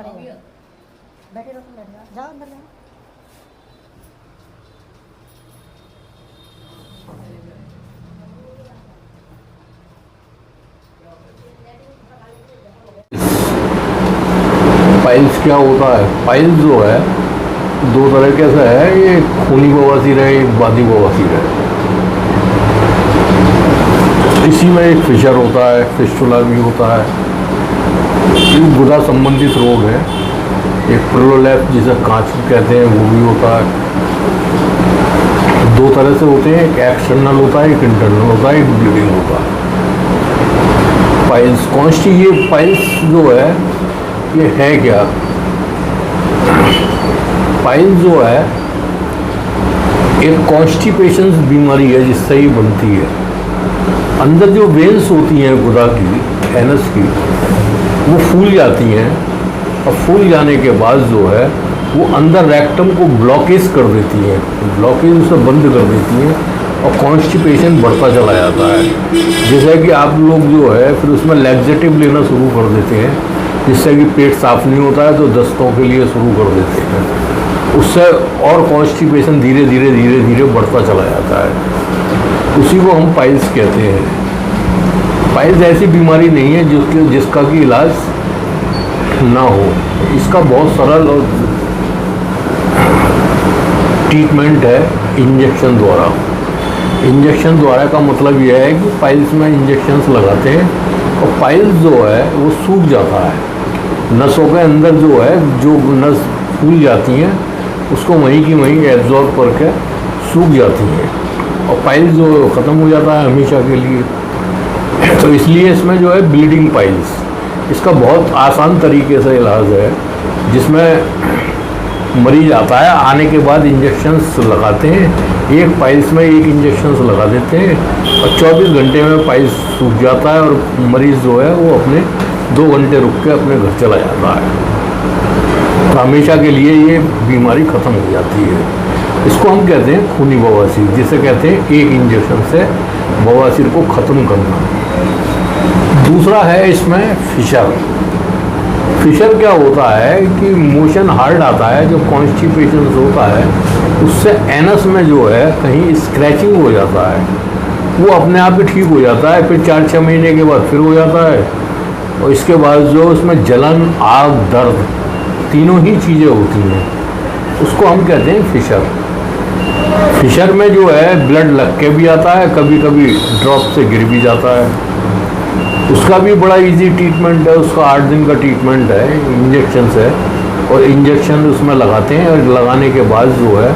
करे जाओ, बैठे रहो, तुम बैठ जाओ, जाओ अंदर जाओ। पाइल्स क्या होता है? पाइल्स जो है दो तरह के से है, ये खूनी बवासीर है, एक बादी बवासीर है। इसी में एक फिशर होता है, फिस्टुला भी होता है। ये गुदा संबंधित रोग है। एक प्रोलोलैप्स जिसे कांच कहते हैं वो भी होता है। दो तरह से होते हैं, एक एक्सटर्नल होता है, एक इंटरनल होता है, एक ब्लीडिंग होता है। पाइल्स कॉन्स्टी, ये पाइल्स जो है ये है क्या? पाइल्स जो है एक कॉन्स्टिपेशन बीमारी है जिससे ही बनती है। अंदर जो वेन्स होती हैं गुदा की, एनस की, वो फूल जाती हैं और फूल जाने के बाद जो है वो अंदर रेक्टम को ब्लॉकेज कर देती हैं, ब्लॉकेज उसे बंद कर देती हैं और कॉन्स्टिपेशन बढ़ता चला जाता है। जैसे कि आप लोग जो है फिर उसमें लैक्सेटिव लेना शुरू कर देते हैं, जिससे कि पेट साफ नहीं होता है तो दस्तों के लिए शुरू कर देते हैं। उससे और कॉन्स्टिपेशन धीरे धीरे धीरे धीरे बढ़ता चला जाता है। उसी को हम पाइल्स कहते हैं। पाइल्स ऐसी बीमारी नहीं है जिसका कि इलाज ना हो। इसका बहुत सरल और ट्रीटमेंट है इंजेक्शन द्वारा। इंजेक्शन द्वारा का मतलब यह है कि पाइल्स में इंजेक्शन्स लगाते हैं और पाइल्स जो है वो सूख जाता है। नसों के अंदर जो है जो नस फूल जाती हैं उसको वहीं की वहीं एब्जॉर्ब करके सूख जाती हैं और पाइल्स जो ख़त्म हो जाता है हमेशा के लिए। तो इसलिए इसमें जो है ब्लीडिंग पाइल्स, इसका बहुत आसान तरीके से इलाज है, जिसमें मरीज आता है, आने के बाद इंजेक्शन्स लगाते हैं। एक पाइल्स में एक इंजेक्शन्स लगा देते हैं और 24 घंटे में पाइल्स सूख जाता है और मरीज़ जो है वो अपने 2 घंटे रुक के अपने घर चला जाता है। तो हमेशा के लिए ये बीमारी ख़त्म हो जाती है। इसको हम कहते हैं खूनी बवासीर, जिसे कहते हैं एक इंजेक्शन से बवासीर को ख़त्म करना। दूसरा है इसमें फिशर। फिशर क्या होता है कि मोशन हार्ड आता है, जो कॉन्स्टिपेशन होता है उससे एनस में जो है कहीं स्क्रैचिंग हो जाता है, वो अपने आप ही ठीक हो जाता है। फिर 4-6 महीने के बाद फिर हो जाता है और इसके बाद जो उसमें जलन, आग, दर्द, तीनों ही चीज़ें होती हैं। उसको हम कहते हैं फिशर। फिशर में जो है ब्लड लग के भी आता है, कभी कभी ड्रॉप से गिर भी जाता है। उसका भी बड़ा इजी ट्रीटमेंट है, उसका 8 दिन का ट्रीटमेंट है, इंजेक्शन से। और इंजेक्शन उसमें लगाते हैं और लगाने के बाद जो है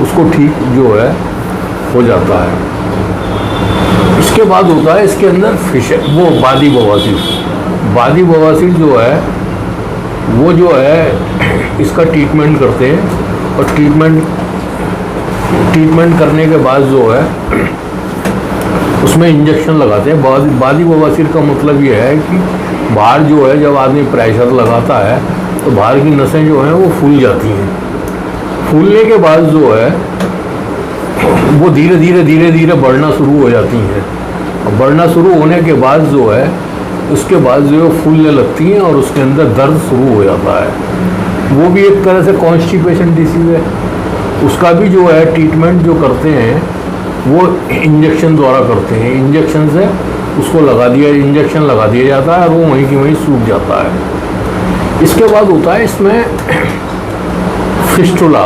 उसको ठीक जो है हो जाता है। इसके बाद होता है इसके अंदर फिशर, वो बादी बवासीर। बादी बवासीर जो है वो जो है इसका ट्रीटमेंट करते हैं और ट्रीटमेंट करने के बाद जो है उसमें इंजेक्शन लगाते हैं। बादी बवासीर का मतलब ये है कि बाहर जो है जब आदमी प्रेशर लगाता है तो बाहर की नसें जो हैं वो फूल जाती हैं। फूलने के बाद जो है वो धीरे धीरे धीरे धीरे बढ़ना शुरू हो जाती हैं और बढ़ना शुरू होने के बाद जो है उसके बाद जो है फूलने लगती हैं और उसके अंदर दर्द शुरू हो जाता है। वो भी एक तरह से कॉन्स्टिपेशन डिसीज है। उसका भी जो है ट्रीटमेंट जो करते हैं वो इंजेक्शन द्वारा करते हैं। इंजेक्शन से उसको इंजेक्शन लगा दिया जाता है और वो वहीं की वहीं सूख जाता है। इसके बाद होता है इसमें फिस्टुला,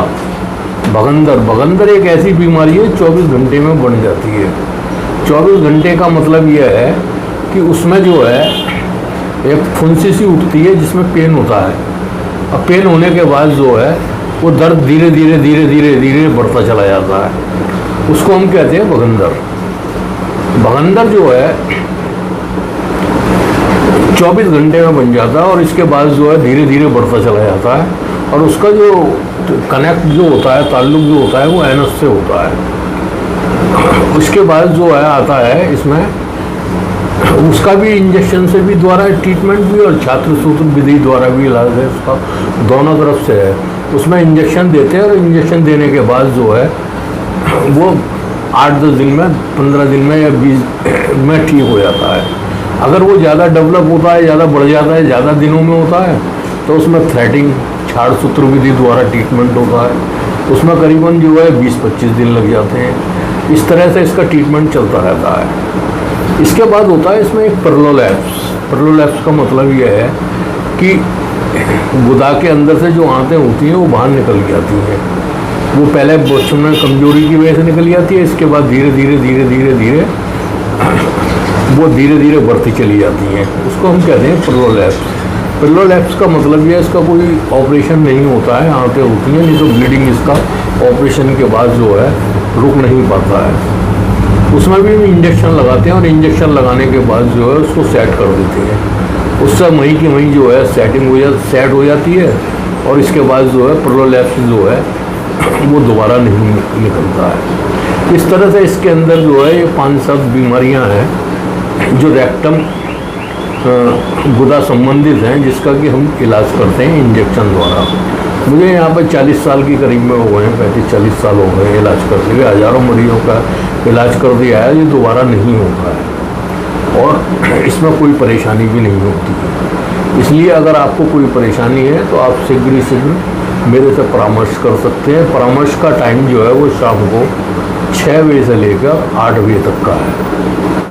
भगंदर एक ऐसी बीमारी है 24 घंटे में बन जाती है। 24 घंटे का मतलब यह है कि उसमें जो है एक फुंसी सी उठती है जिसमें पेन होता है और पेन होने के बाद जो है वो दर्द धीरे धीरे धीरे धीरे धीरे बढ़ता चला जाता है। उसको हम कहते हैं भगंदर। भगंदर जो है 24 घंटे में बन जाता है और इसके बाद जो है धीरे धीरे बढ़ता चला जाता है और उसका जो कनेक्ट जो होता है, ताल्लुक जो होता है वो एनस से होता है। उसके बाद जो है आता है इसमें उसका भी इंजेक्शन से भी द्वारा ट्रीटमेंट भी और छात्र सूत्र विधि द्वारा भी इलाज है। उसका दोनों तरफ से है। उसमें इंजेक्शन देते हैं और इंजेक्शन देने के बाद जो है वो 8-10 दिन में, 15 दिन में या 20 में ठीक हो जाता है। अगर वो ज़्यादा डेवलप होता है, ज़्यादा बढ़ जाता है, ज़्यादा दिनों में होता है तो उसमें थ्रेडिंग छाड़ सूत्र विधि द्वारा ट्रीटमेंट होता है, उसमें करीबन जो है 20-25 दिन लग जाते हैं। इस तरह से इसका ट्रीटमेंट चलता रहता है। इसके बाद होता है इसमें एक परलोलैप्स। परलोलैप्स का मतलब यह है कि गुदा के अंदर से जो आंतें होती हैं वो बाहर निकल जाती हैं। वो पहले बच्चों में कमजोरी की वजह से निकल जाती है, इसके बाद धीरे धीरे धीरे धीरे धीरे वो धीरे धीरे बढ़ती चली जाती हैं। उसको हम कहते हैं परलोलैप्स। परलोलैप्स का मतलब यह है इसका कोई ऑपरेशन नहीं होता है, आंतें होती हैं, नहीं तो ब्लीडिंग इसका ऑपरेशन के बाद जो है रुक नहीं पाता है। उसमें भी इंजेक्शन लगाते हैं और इंजेक्शन लगाने के बाद जो है उसको सेट कर देते हैं। उससे वहीं की वहीं जो है सेट हो जाती है और इसके बाद जो है परलोलैप्स जो है वो दोबारा नहीं निकलता है। इस तरह से इसके अंदर जो है ये 5-7 बीमारियां हैं जो रेक्टम गुदा संबंधित हैं, जिसका कि हम इलाज करते हैं इंजेक्शन द्वारा। मुझे यहाँ पर 40 साल की करीब में हो गए हैं, 35-40 साल हो गए इलाज करते हुए। हज़ारों मरीजों का इलाज कर दिया है, ये दोबारा नहीं होता है और इसमें कोई परेशानी भी नहीं होती। इसलिए अगर आपको कोई परेशानी है तो आप शीघ्र मेरे से परामर्श कर सकते हैं। परामर्श का टाइम जो है वो शाम को 6 बजे से लेकर 8 बजे तक का है।